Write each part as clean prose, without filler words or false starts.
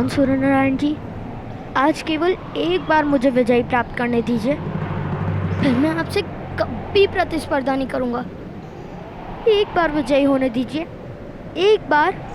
भगवान सूर्यनारायण जी, आज केवल एक बार मुझे विजयी प्राप्त करने दीजिए, फिर मैं आपसे कभी प्रतिस्पर्धा नहीं करूंगा। एक बार विजयी होने दीजिए, एक बार।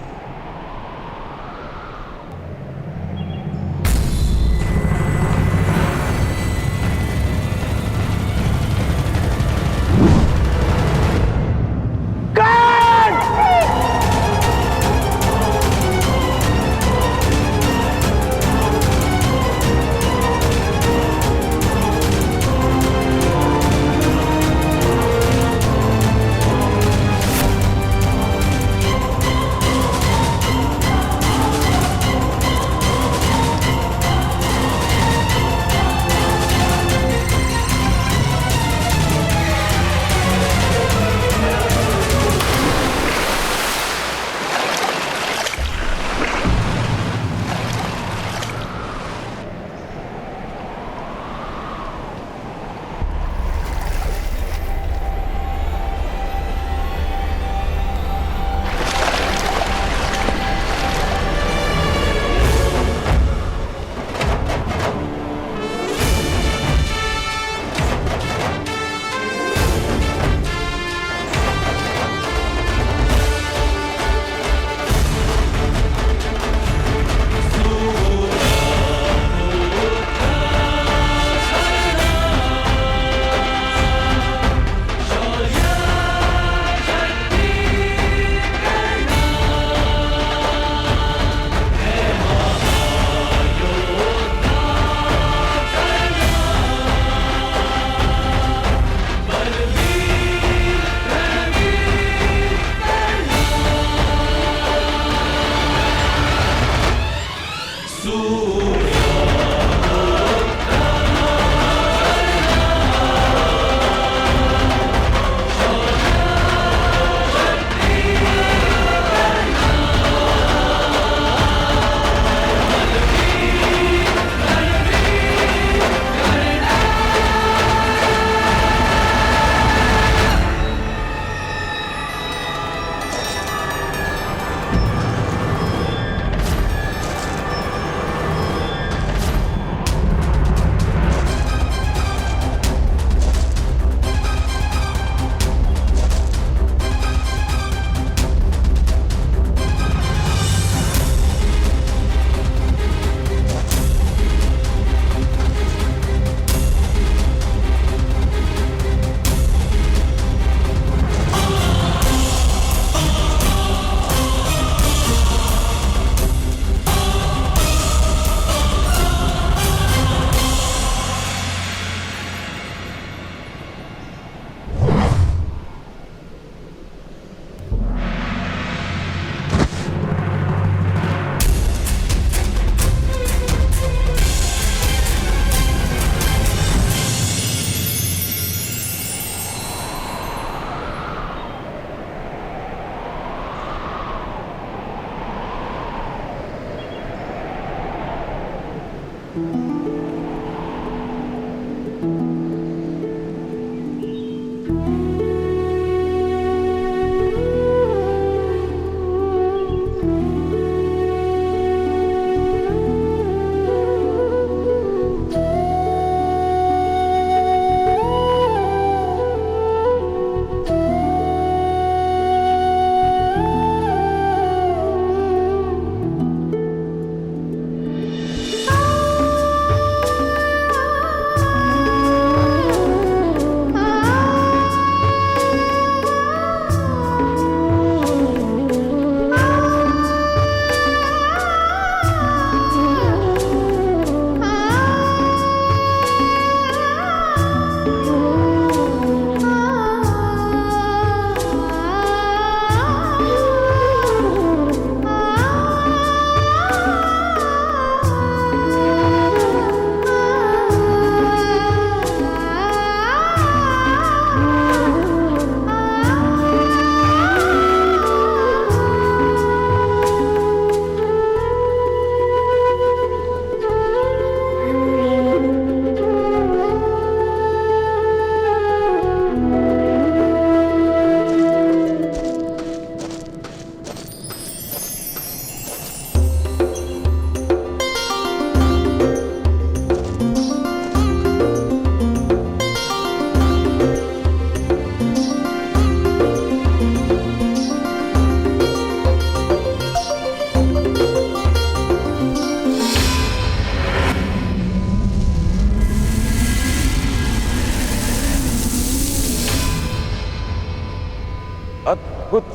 अद्भुत।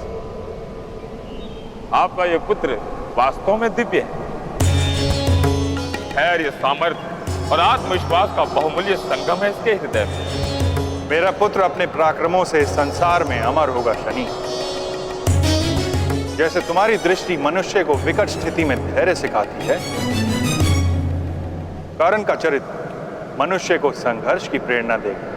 आपका ये पुत्र वास्तव में दिव्य है। धैर्य, सामर्थ्य और आत्मविश्वास का बहुमूल्य संगम है इसके हृदय में। मेरा पुत्र अपने पराक्रमों से संसार में अमर होगा शनि। जैसे तुम्हारी दृष्टि मनुष्य को विकट स्थिति में धैर्य सिखाती है, कर्ण का चरित्र मनुष्य को संघर्ष की प्रेरणा देगा।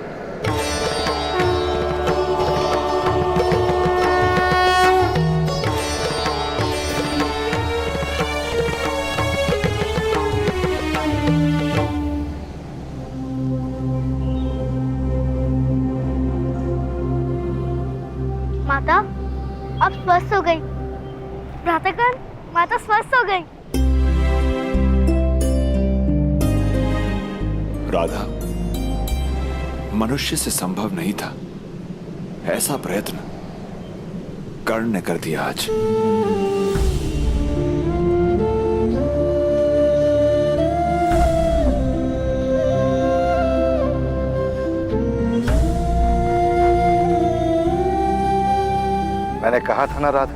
माता अब स्वस्थ हो गई। भ्रातागण, माता स्वस्थ हो गई। राधा, मनुष्य से संभव नहीं था ऐसा प्रयत्न कर्ण ने कर दिया आज। मैंने कहा था ना राधा,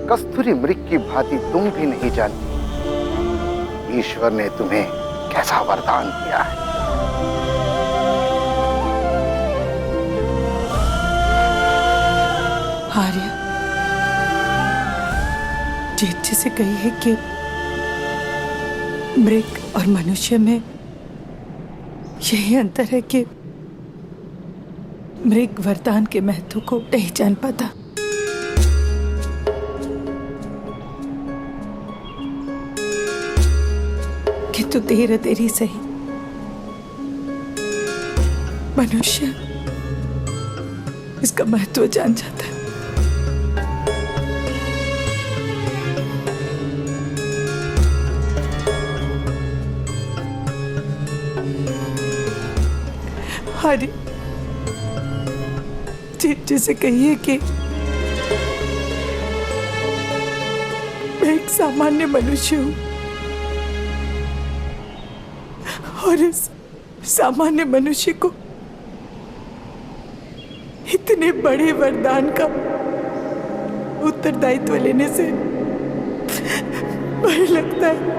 कस्तूरी मृग की भांति तुम भी नहीं जानती ईश्वर ने तुम्हें कैसा वरदान दिया है। आर्य, जेठ जी से कही है कि मृग और मनुष्य में यही अंतर है कि मृग वरदान के महत्व को नहीं जान पाता। किंतु देर देरी सही मनुष्य इसका महत्व जान जाता है। अरे जैसे कहिए कि मैं एक सामान्य मनुष्य हूं और इस सामान्य मनुष्य को इतने बड़े वरदान का उत्तरदायित्व लेने से भय लगता है।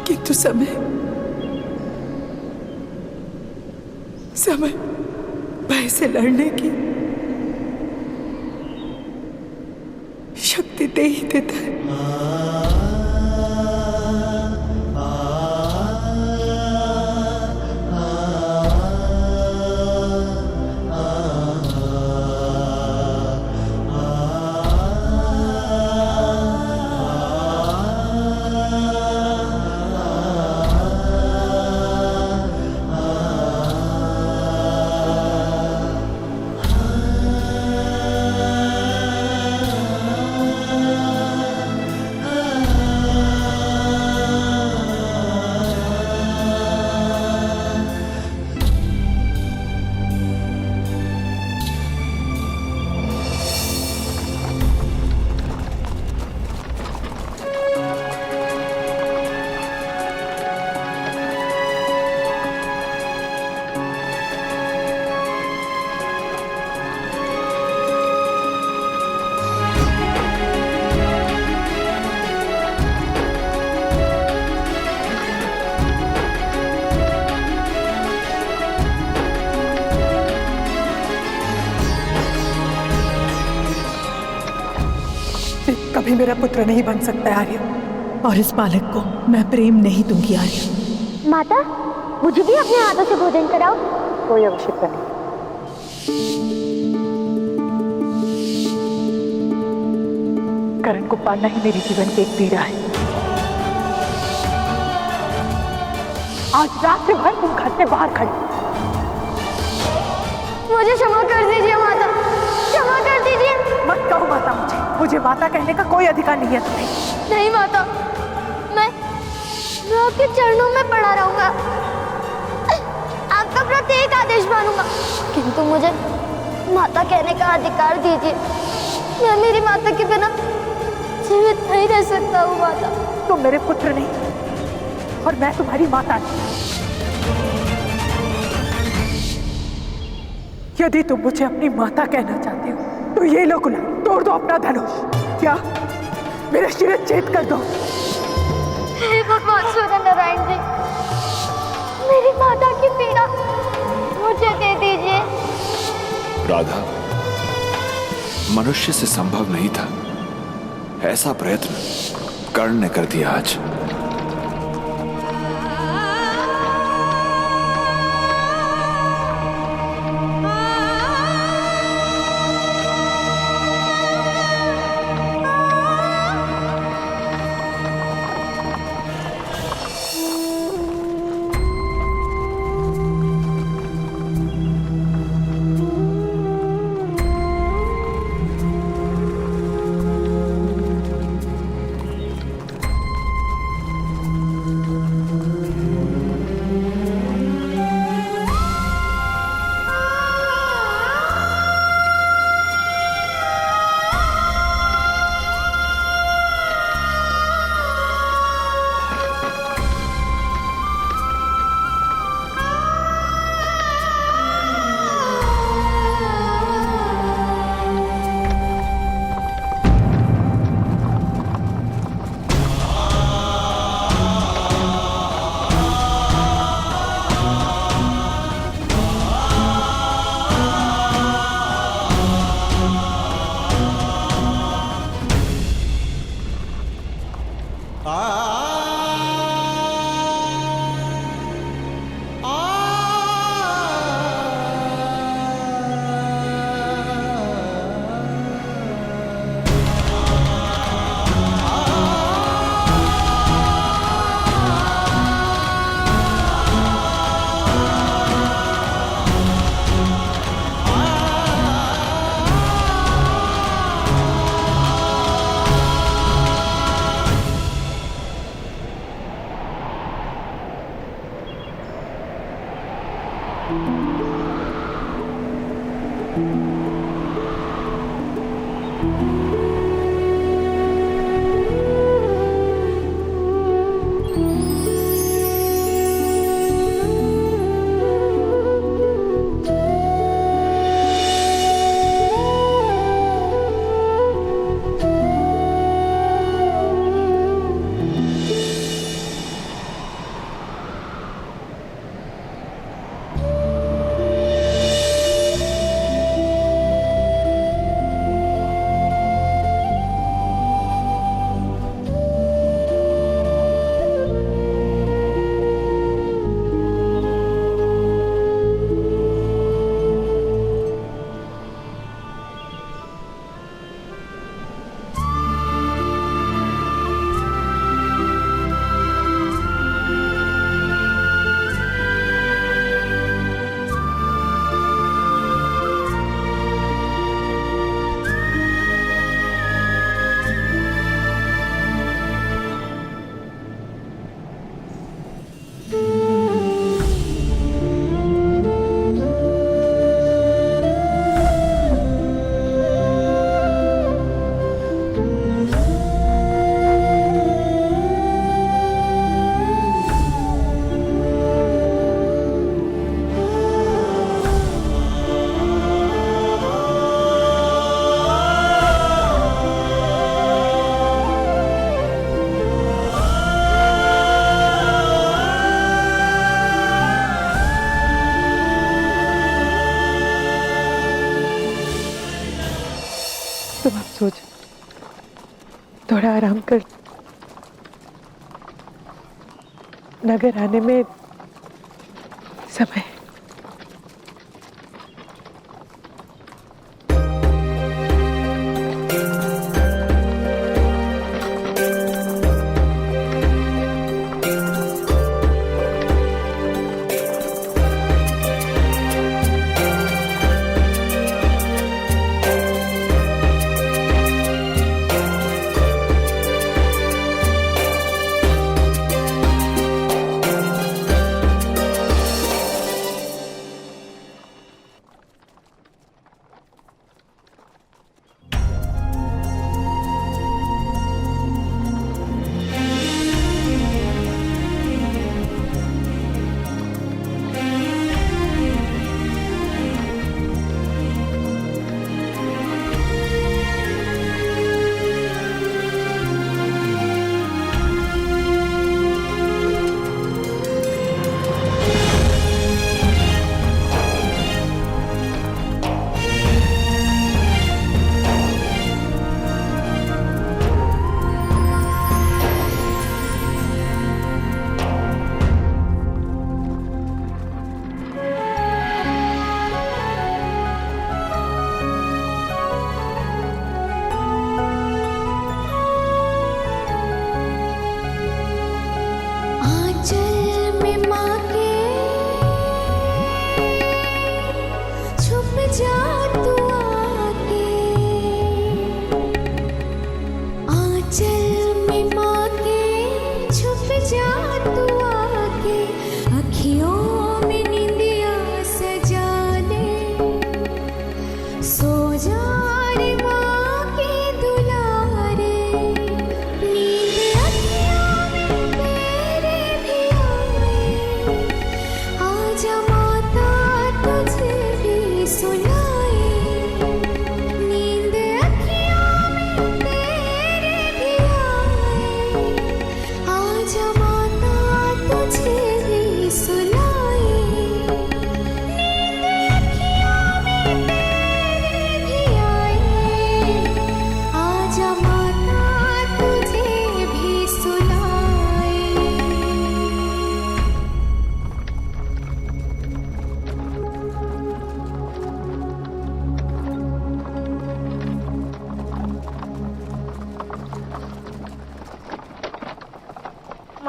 किंतु समय भय से लड़ने की शक्ति दे ही देता है। कभी मेरा पुत्र नहीं बन सकता आर्य, और इस बालक को मैं प्रेम नहीं दूंगी आर्य। माता, मुझे भी अपने हाथों से भोजन कराओ। कोई आवश्यकता नहीं। करण को पालना ही मेरे जीवन की एक पीड़ा है। आज रात भर तुम घर से बाहर खड़ी। मुझे क्षमा कर दीजिए माता, क्षमा कर दीजिए। मत कहो माता मुझे। मुझे माता कहने का कोई अधिकार नहीं है तुम्हें। नहीं माता, मैं आपके चरणों में पड़ा रहूंगा, आपका प्रत्येक आदेश मानूंगा, किंतु मुझे माता कहने का अधिकार दीजिए। मैं मेरी माता के बिना जीवित नहीं रह सकता हूँ माता। तुम मेरे पुत्र नहीं और मैं तुम्हारी माता नहीं। यदि तुम मुझे अपनी माता कहना चाहते हो तो ये लो गुलाल, तोड़ दो अपना धनुष। क्या मेरा शिरच्छेद कर दो। हे भगवान सूर्य नारायण जी, मेरी माता की पीड़ा मुझे दे दीजिए। राधा, मनुष्य से संभव नहीं था, ऐसा प्रयत्न कर्ण ने कर दिया आज। तुम अब सो जाओ, थोड़ा आराम कर। नगर आने में समय है।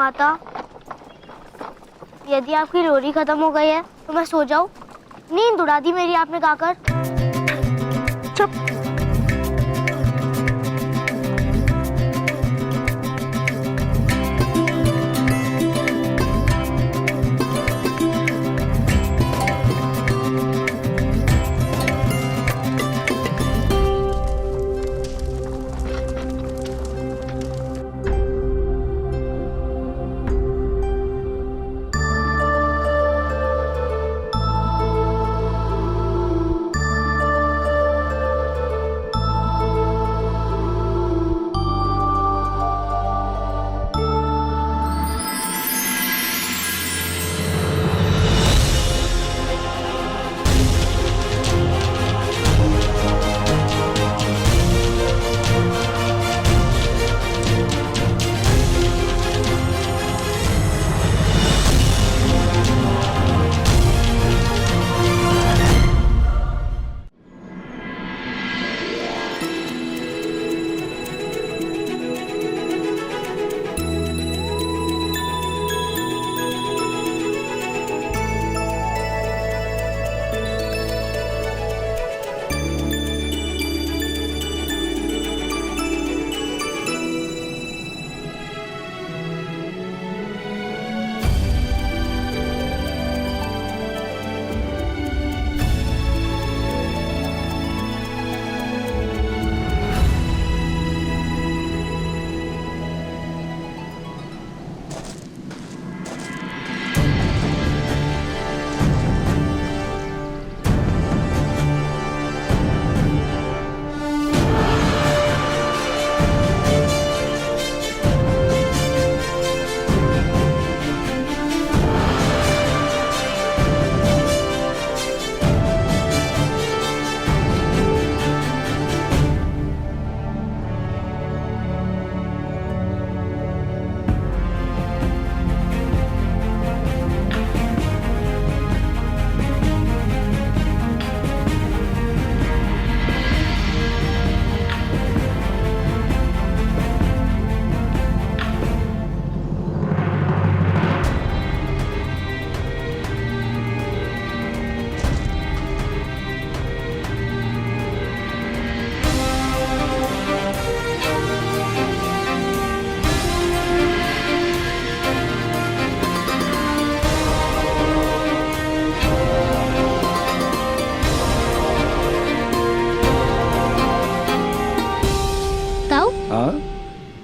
माता, यदि आपकी लोरी खत्म हो गई है तो मैं सो जाऊं? नींद उड़ा दी मेरी आपने गाकर। चुप।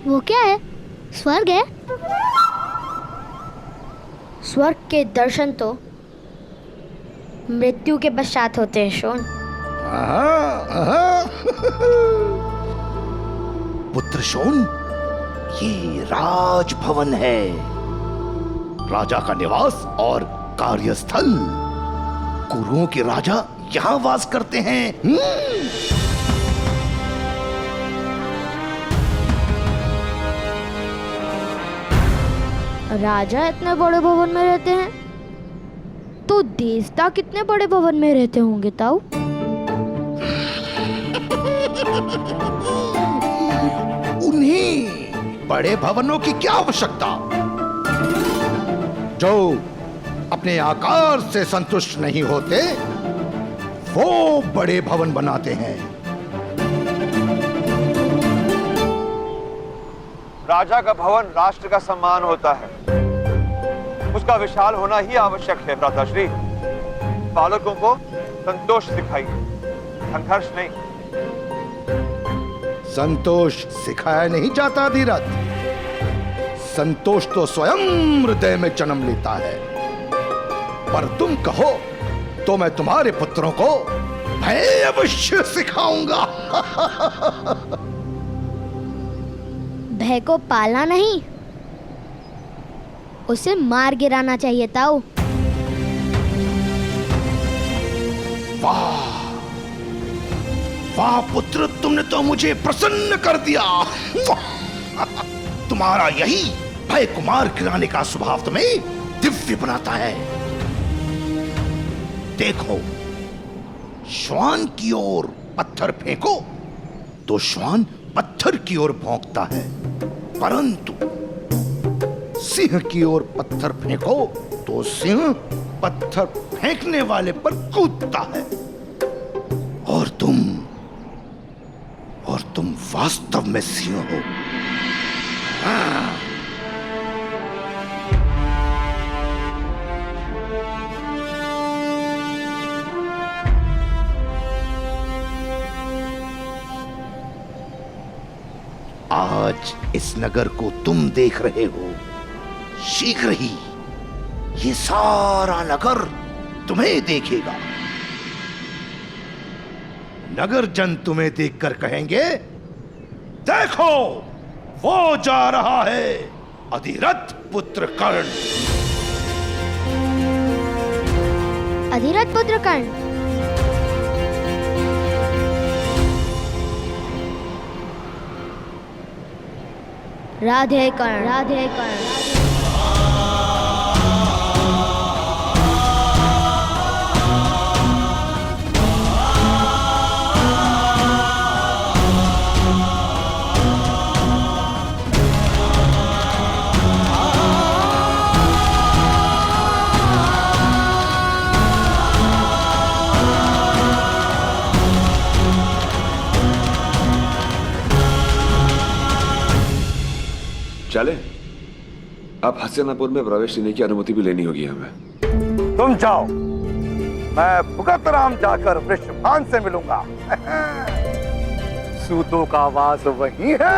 वो क्या है? स्वर्ग है? स्वर्ग के दर्शन तो मृत्यु के पश्चात होते हैं शोन। पुत्र शोन, ये राजभवन है, राजा का निवास और कार्यस्थल। कुरुओं के राजा यहाँ वास करते हैं। राजा इतने बड़े भवन में रहते हैं तो देवता कितने बड़े भवन में रहते होंगे ताऊ? उन्हीं बड़े भवनों की क्या आवश्यकता, जो अपने आकार से संतुष्ट नहीं होते, वो बड़े भवन बनाते हैं। राजा का भवन राष्ट्र का सम्मान होता है, उसका विशाल होना ही आवश्यक है। भ्राताश्री, बालकों को संतोष सिखाइए, संघर्ष नहीं। संतोष सिखाया नहीं जाता धीरज, संतोष तो स्वयं हृदय में जन्म लेता है। पर तुम कहो तो मैं तुम्हारे पुत्रों को भय अवश्य सिखाऊंगा। भय को पालना नहीं, उसे मार गिराना चाहिए ताऊ। वाह वाह पुत्र, तुमने तो मुझे प्रसन्न कर दिया। तुम्हारा यही भय कुमार गिराने का स्वभाव तुम्हें दिव्य बनाता है। देखो, श्वान की ओर पत्थर फेंको तो श्वान पत्थर की ओर भौंकता है, परंतु सिंह की ओर पत्थर फेंको तो सिंह पत्थर फेंकने वाले पर कूदता है। और तुम वास्तव में सिंह हो। हाँ। आज इस नगर को तुम देख रहे हो, शीघ्र ही ये सारा नगर तुम्हें देखेगा। नगर जन तुम्हें देखकर कहेंगे, देखो वो जा रहा है अधिरथ पुत्र कर्ण। अधिरथ पुत्र कर्ण। राधे कर्ण, राधे कर्ण। चले, अब हस्तिनापुर में प्रवेश लेने की अनुमति भी लेनी होगी हमें। तुम जाओ, मैं भुगत राम जाकर वृषभान से मिलूंगा। सूतों का वास वही है।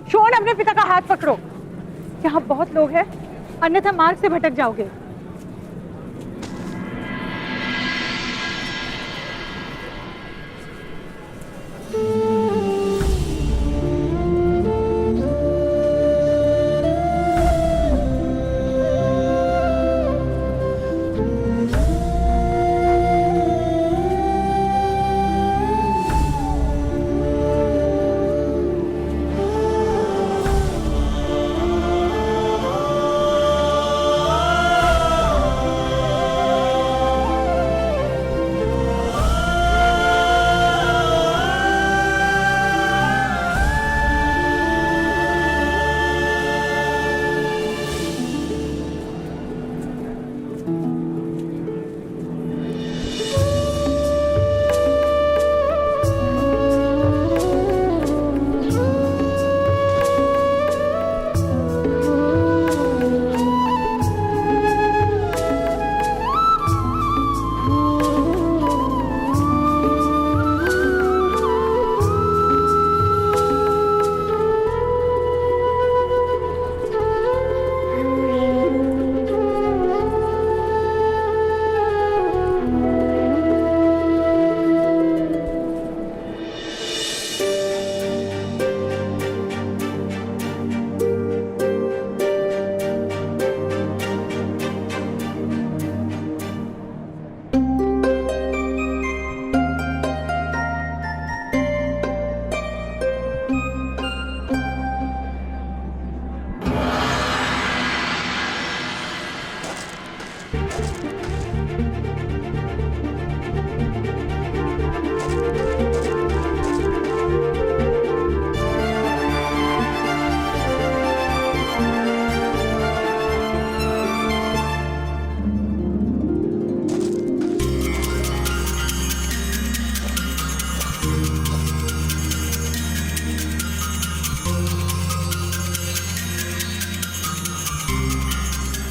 शोन, अपने पिता का हाथ पकड़ो। यहाँ बहुत लोग हैं, अन्यथा मार्ग से भटक जाओगे।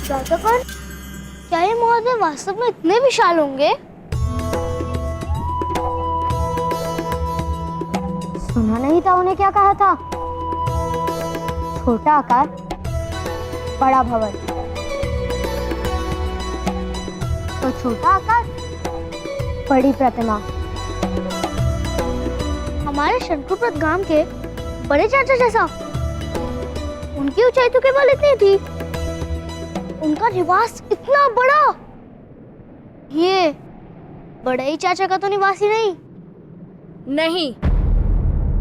राजापन, क्या ये महोदय वास्तव में इतने विशाल होंगे? सुना नहीं था उन्हें क्या कहा था? छोटा आकार, बड़ा भवन। तो छोटा आकार, बड़ी प्रतिमा। हमारे शंकुपत गांव के बड़े चाचा जैसा। उनकी ऊंचाई तो केवल इतनी थी, उनका निवास इतना बड़ा। ये बड़ाई चाचा का तो निवास ही नहीं। नहीं,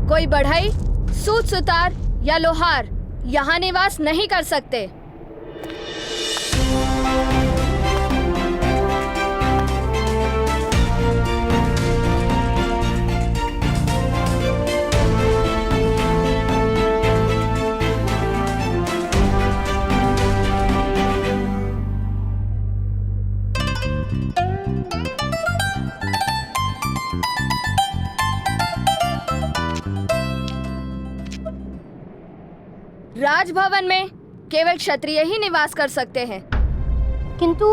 कोई बढ़ई, सूत सुतार या लोहार यहाँ निवास नहीं कर सकते। राजभवन में केवल क्षत्रिय ही निवास कर सकते हैं। किंतु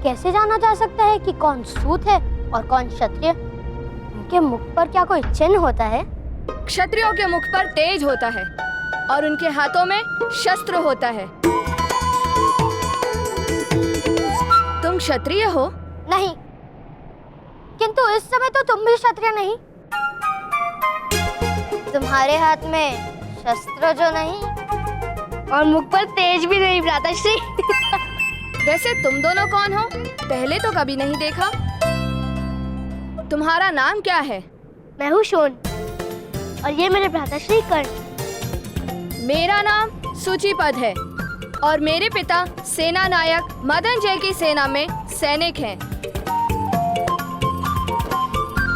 कैसे जाना जा सकता है कि कौन सूत है और कौन क्षत्रिय? उनके मुख पर क्या कोई चिन्ह होता है? क्षत्रियों के मुख पर तेज होता है और उनके हाथों में शस्त्र होता है। तुम क्षत्रिय हो? नहीं, किंतु इस समय तो तुम भी क्षत्रिय नहीं। तुम्हारे हाथ में शस्त्र जो नहीं और मुख पर तेज भी नहीं, भ्राताश्री। वैसे तुम दोनों कौन हो? पहले तो कभी नहीं देखा। तुम्हारा नाम क्या है? मैं हूँ शोन और ये मेरे भ्राताश्री कर्ण। मेरा नाम सूचीपद है और मेरे पिता सेना नायक मदन जय की सेना में सैनिक हैं।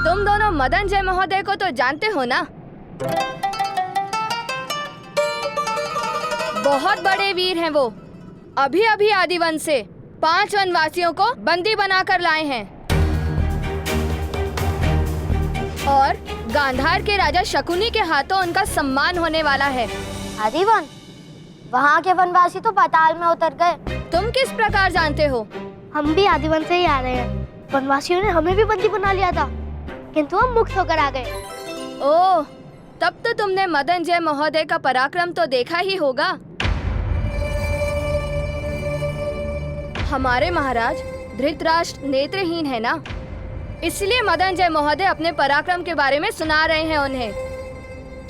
तुम दोनों मदन जय महोदय को तो जानते हो ना? बहुत बड़े वीर हैं वो। अभी अभी आदिवन से 5 वनवासियों को बंदी बनाकर लाए हैं और गांधार के राजा शकुनी के हाथों उनका सम्मान होने वाला है। आदिवन? वहाँ के वनवासी तो पाताल में उतर गए। तुम किस प्रकार जानते हो? हम भी आदिवन से ही आ रहे हैं। वनवासियों ने हमें भी बंदी बना लिया था, किंतु हम मुक्त होकर आ गए। ओह, तब तो तुमने मदन जय महोदय का पराक्रम तो देखा ही होगा। हमारे महाराज धृतराष्ट्र नेत्रहीन है ना, इसलिए मदन जय महोदय अपने पराक्रम के बारे में सुना रहे हैं उन्हें।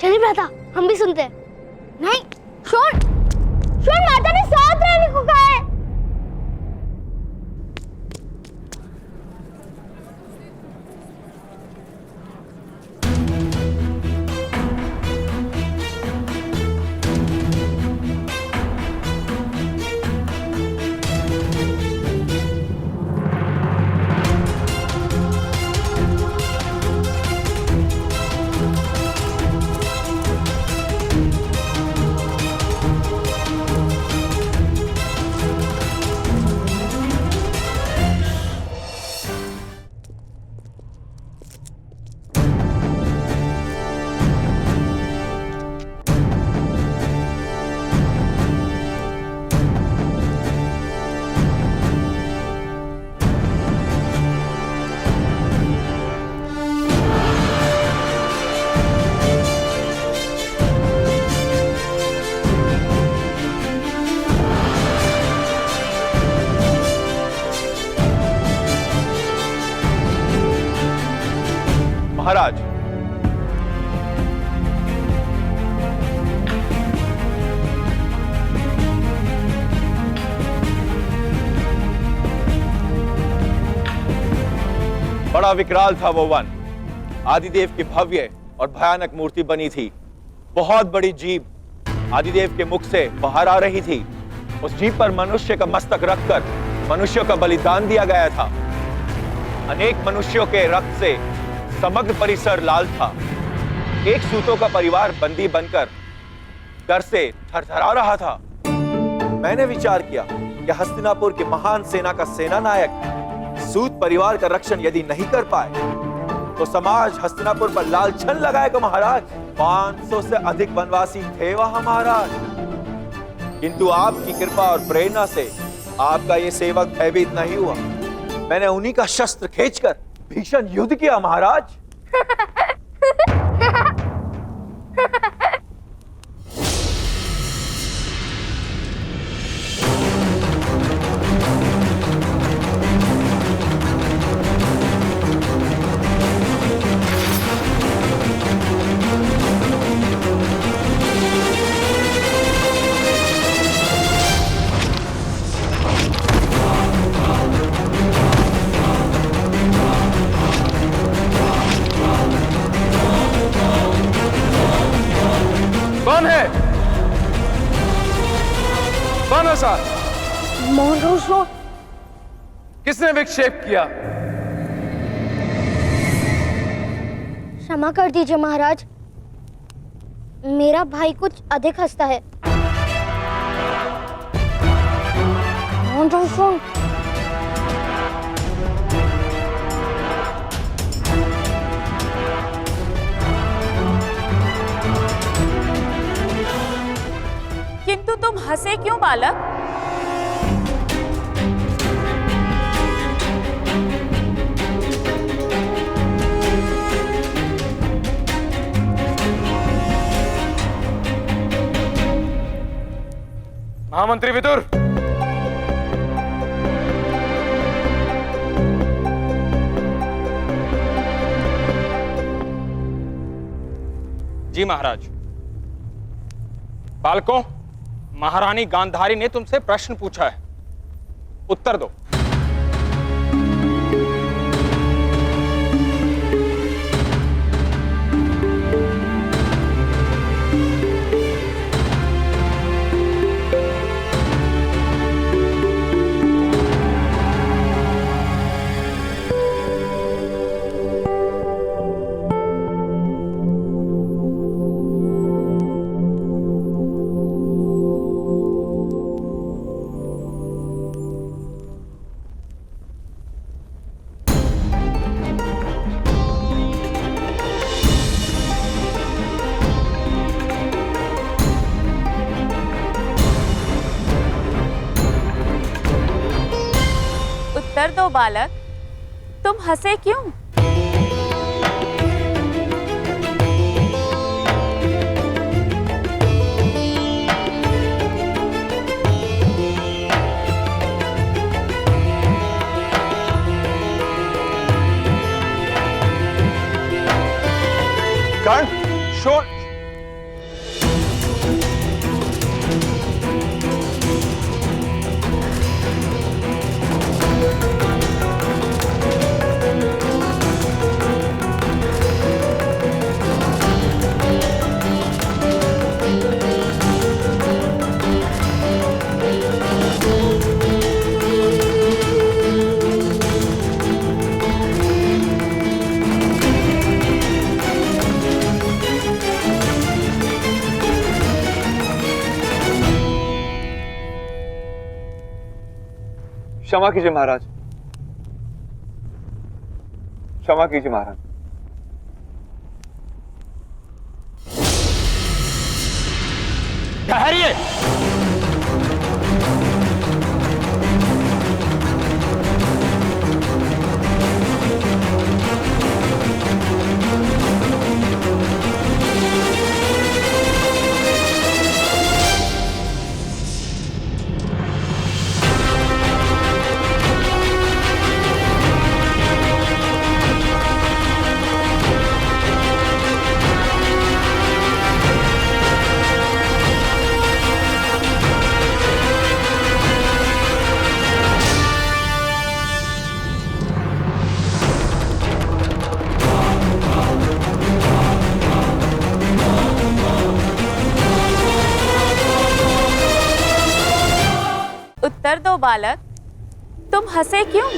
चलिए भ्राता, हम भी सुनते हैं। नहीं, शोन, शोन, माता ने साथ रहने को कहा है। महाराज, बड़ा विकराल था वो वन। आदिदेव की भव्य और भयानक मूर्ति बनी थी। बहुत बड़ी जीभ आदिदेव के मुख से बाहर आ रही थी। उस जीभ पर मनुष्य का मस्तक रखकर मनुष्यों का बलिदान दिया गया था। अनेक मनुष्यों के रक्त से समग्र परिसर लाल था। एक सूतों का परिवार बंदी बनकर डर से थरथरा रहा था। मैंने विचार किया कि हस्तिनापुर की महान सेना का सेना नायक सूत परिवार का रक्षण यदि नहीं कर पाए तो समाज हस्तिनापुर पर लाल छन लगाएगा महाराज। 500 से अधिक वनवासी थे वहां महाराज, किंतु आपकी कृपा और प्रेरणा से आपका ये सेवक भयभीत नहीं हुआ। मैंने उन्हीं का शस्त्र खींचकर भीषण युद्ध किया महाराज। कौन है? कौन है साहब? मोनरोसो, किसने विक्षेप किया? क्षमा कर दीजिए महाराज, मेरा भाई कुछ अधिक हंसता है। मोनरोसो, किंतु तुम हंसे क्यों बालक? महामंत्री विदुर, जी महाराज। बालकों, महारानी गांधारी ने तुमसे प्रश्न पूछा है, उत्तर दो। उत्तर दो बालक, तुम हंसे क्यों? कर्ण, शोर। क्षमा कीजिए महाराज, क्षमा कीजिए महाराज। ठहरिए। उत्तर दो बालक, तुम हंसे क्यों?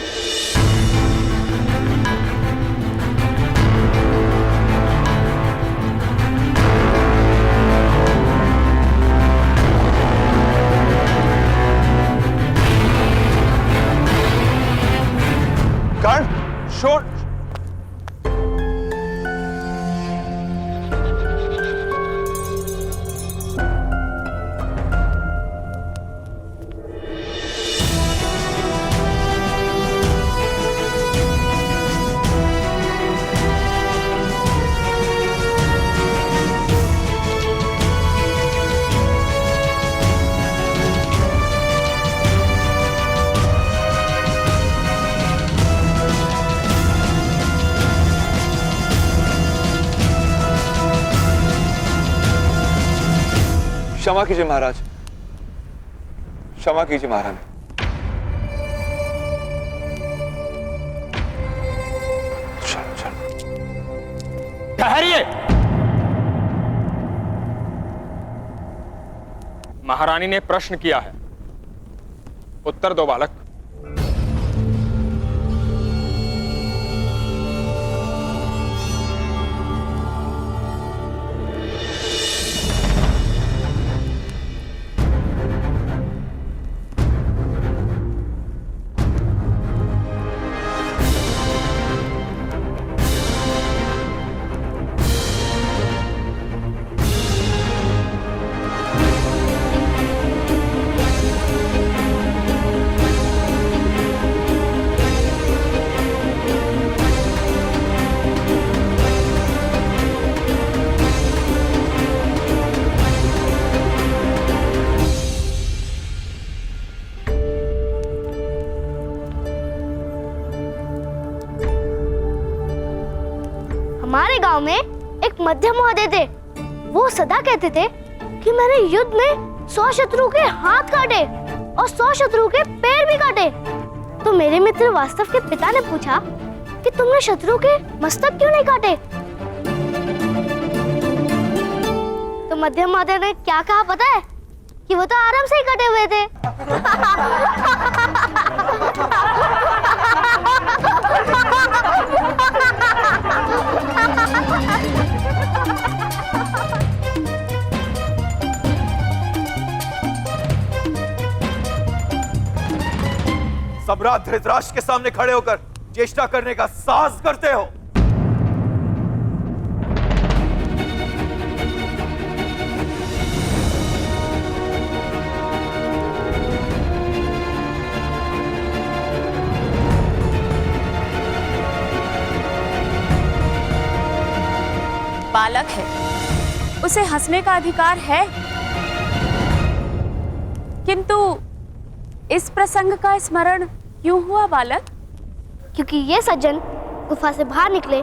कर्ण, शोर। क्षमा कीजिए महाराज, क्षमा कीजिए महारानी। चलो चलो। ठहरिए। महारानी ने प्रश्न किया है, उत्तर दो बालक। हमारे गांव में एक मध्य महोदय थे। वो सदा कहते थे कि मैंने युद्ध में 100 शत्रु के हाथ काटे और 100 शत्रु के पैर भी काटे। तो मेरे मित्र वास्तव के पिता ने पूछा कि तुमने शत्रु के मस्तक क्यों नहीं काटे? तो मध्य महोदय ने क्या कहा पता है? कि वो तो आराम से ही कटे हुए थे। सम्राट धृतराष्ट्र के सामने खड़े होकर चेष्टा करने का साहस करते हो? बालक है, उसे हंसने का अधिकार है, किंतु इस प्रसंग का स्मरण क्यों हुआ बालक? क्योंकि ये सज्जन गुफा से बाहर निकले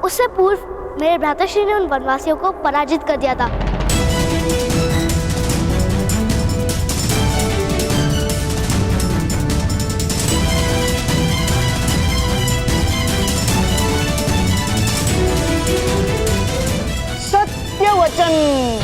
उससे पूर्व मेरे भ्राताश्री ने उन वनवासियों को पराजित कर दिया था। सत्य वचन।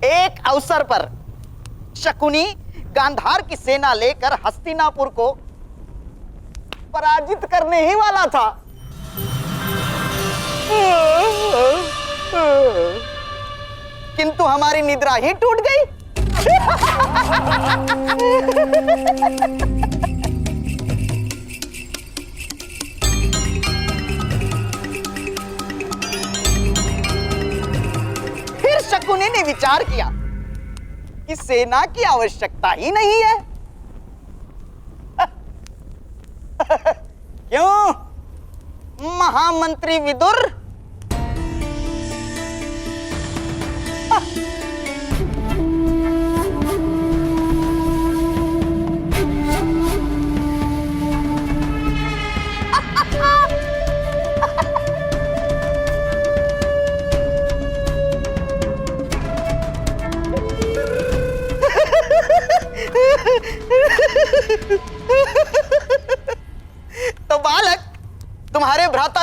एक अवसर पर शकुनी गांधार की सेना लेकर हस्तिनापुर को पराजित करने ही वाला था। किंतु हमारी निद्रा ही टूट गई। फिर शकुनी ने विचार किया कि सेना की आवश्यकता ही नहीं है। क्यों महामंत्री विदुर?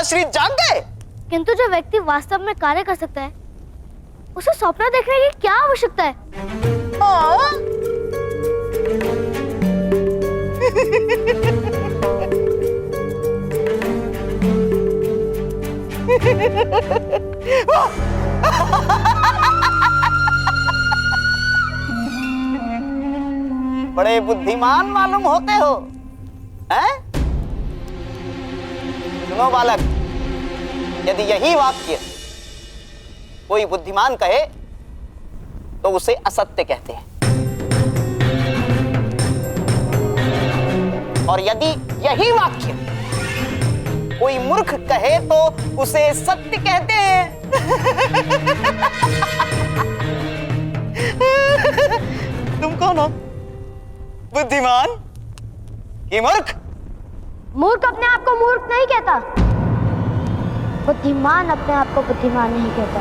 भ्राताश्री जाग गए। किंतु जो व्यक्ति वास्तव में कार्य कर सकता है उसे स्वप्न देखने की क्या आवश्यकता है? बड़े बुद्धिमान मालूम होते हो, हैं? सुनो बालक, यदि यही वाक्य कोई बुद्धिमान कहे तो उसे असत्य कहते हैं, और यदि यही वाक्य कोई मूर्ख कहे तो उसे सत्य कहते हैं। तुम कौन हो, बुद्धिमान कि मूर्ख? मूर्ख अपने आप को मूर्ख नहीं कहता, बुद्धिमान अपने आप को बुद्धिमान नहीं कहता।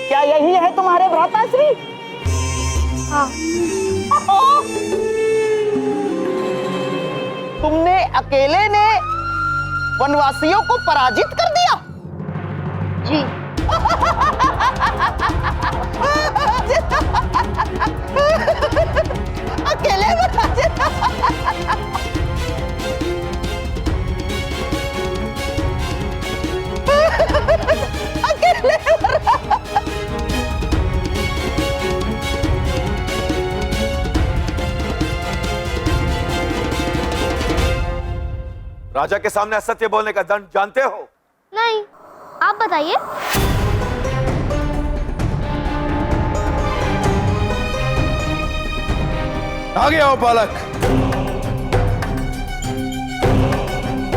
क्या यही है तुम्हारे भ्राताश्री? हाँ। तुमने अकेले ने वनवासियों को पराजित कर दिया? जी। अकेले पराजित? अकेले राजा के सामने असत्य बोलने का दंड जानते हो? नहीं, आप बताइए। आगे आओ बालक।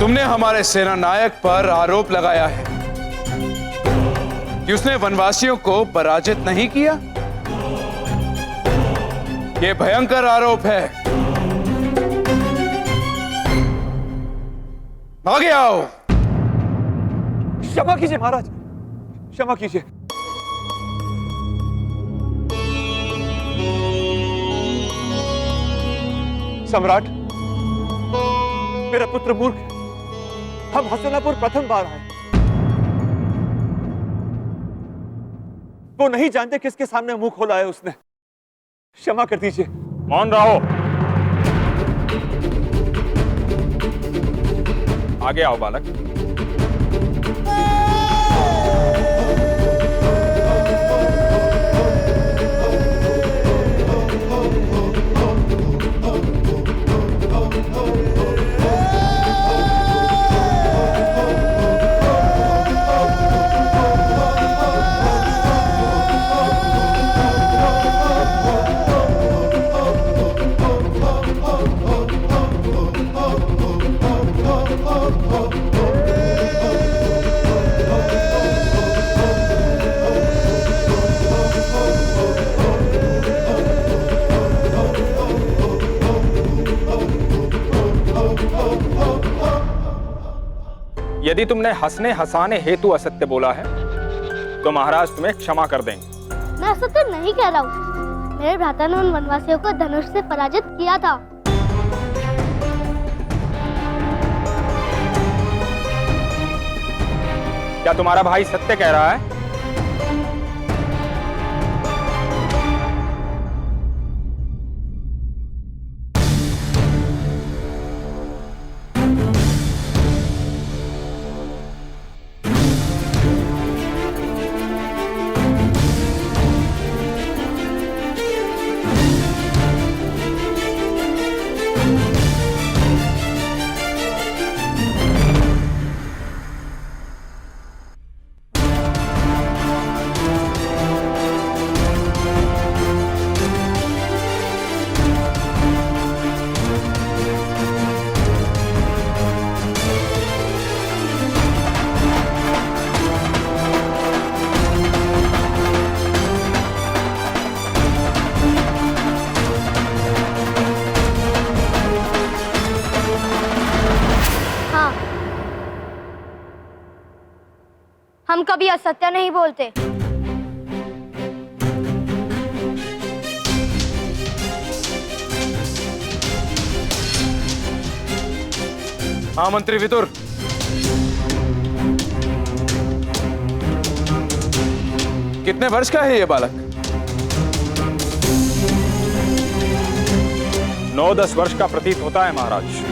तुमने हमारे सेना नायक पर आरोप लगाया है कि उसने वनवासियों को पराजित नहीं किया। यह भयंकर आरोप है। आगे आओ। क्षमा कीजिए महाराज, क्षमा कीजिए। सम्राट, मेरा पुत्र मूर्ख है। हम हसनापुर प्रथम बार आए। वो नहीं जानते किसके सामने मुंह खोला है उसने। क्षमा कर दीजिए। मौन रहो। आगे आओ बालक। यदि तुमने हंसने हंसाने हेतु असत्य बोला है तो महाराज तुम्हें क्षमा कर देंगे। मैं असत्य नहीं कह रहा हूँ। मेरे भ्राता ने उन वनवासियों को धनुष से पराजित किया था। क्या तुम्हारा भाई सत्य कह रहा है? हम कभी असत्य नहीं बोलते। हाँ मंत्री विदुर, कितने वर्ष का है ये बालक? 9-10 वर्ष का प्रतीत होता है महाराज।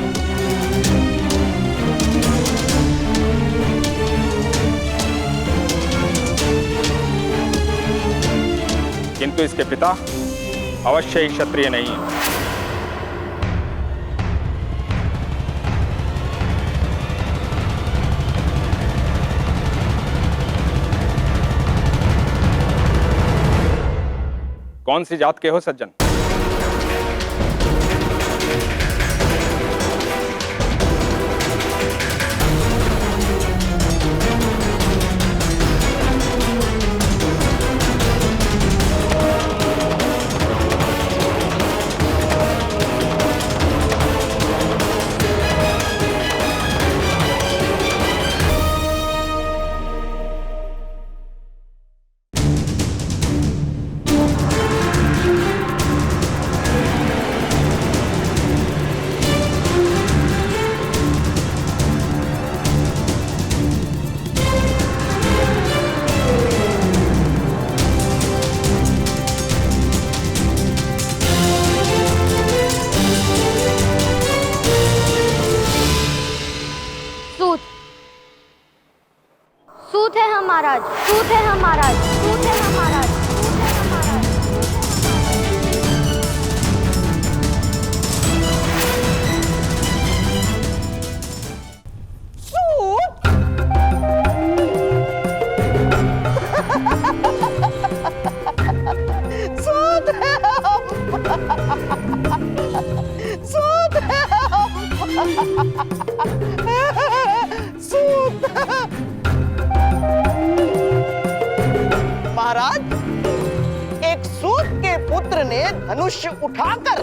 किंतु इसके पिता अवश्य ही क्षत्रिय नहीं है। कौन सी जात के हो सज्जन? सूत है हम महाराज, सूत है हम महाराज, सूत है हम महाराज, सूत सूत है हम, सूत है हम, सूत महाराज, एक सूत के पुत्र ने धनुष उठाकर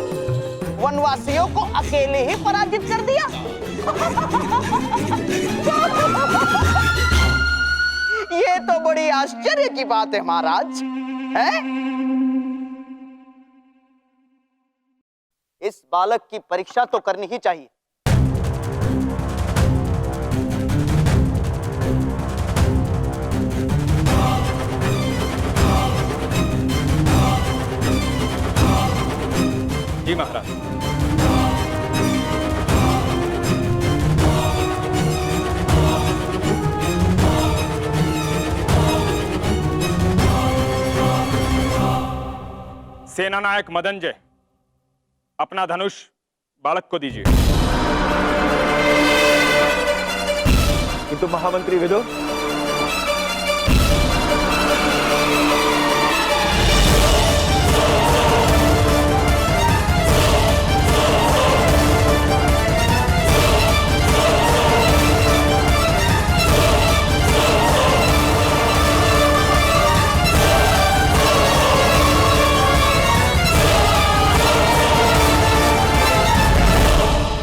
वनवासियों को अकेले ही पराजित कर दिया। ये तो बड़ी आश्चर्य की बात है महाराज, है? इस बालक की परीक्षा तो करनी ही चाहिए। जी महाराज। सेनानायक मदनजय, अपना धनुष बालक को दीजिए। किंतु महामंत्री विदुर,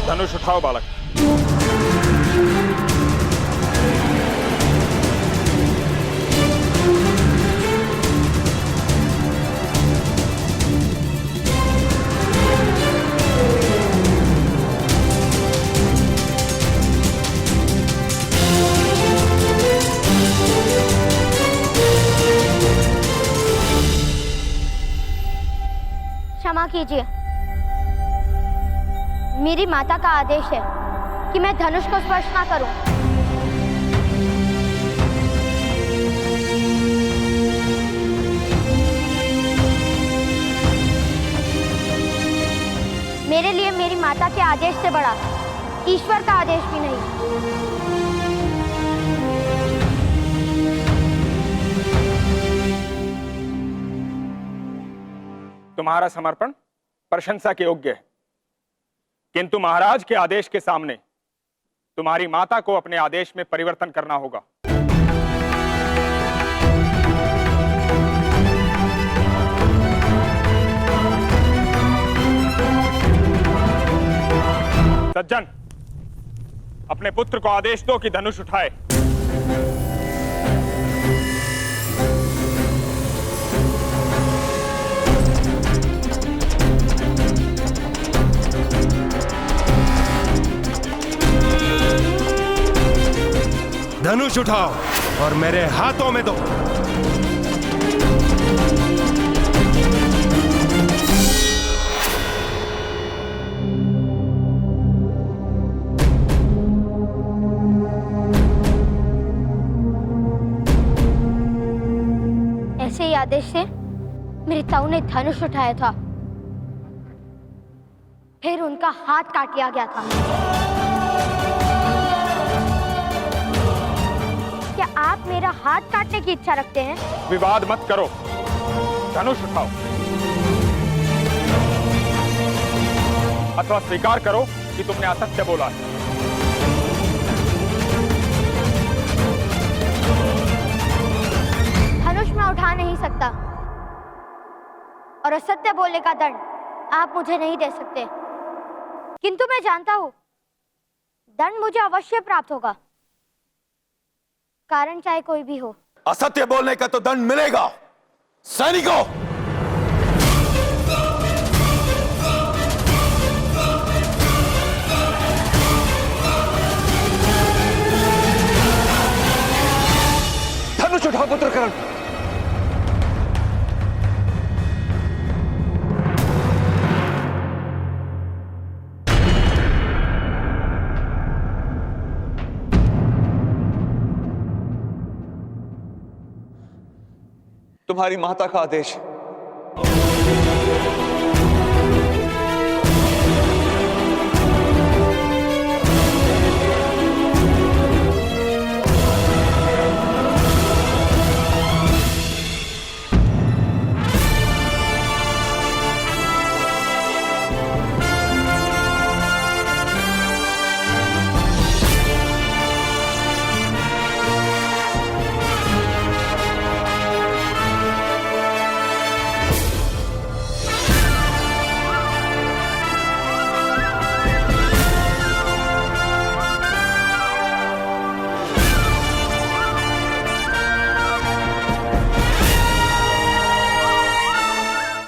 धनुष उठाओ बालक। क्षमा कीजिए, मेरी माता का आदेश है कि मैं धनुष को स्पर्श ना करूं। मेरे लिए मेरी माता के आदेश से बड़ा ईश्वर का आदेश भी नहीं। तुम्हारा समर्पण प्रशंसा के योग्य है, किंतु महाराज के आदेश के सामने तुम्हारी माता को अपने आदेश में परिवर्तन करना होगा। सज्जन, अपने पुत्र को आदेश दो कि धनुष उठाए। धनुष उठाओ और मेरे हाथों में दो। ऐसे ही आदेश से मेरे ताऊ ने धनुष उठाया था, फिर उनका हाथ काट लिया गया था। क्या आप मेरा हाथ काटने की इच्छा रखते हैं? विवाद मत करो, धनुष उठाओ अथवा स्वीकार करो कि तुमने असत्य बोला है। धनुष मैं उठा नहीं सकता और असत्य बोलने का दंड आप मुझे नहीं दे सकते, किंतु मैं जानता हूं दंड मुझे अवश्य प्राप्त होगा, कारण चाहे कोई भी हो। असत्य बोलने का तो दंड मिलेगा। सैनिकों, धनुष उठाओ पुत्र कर्ण। तुम्हारी माता का आदेश है।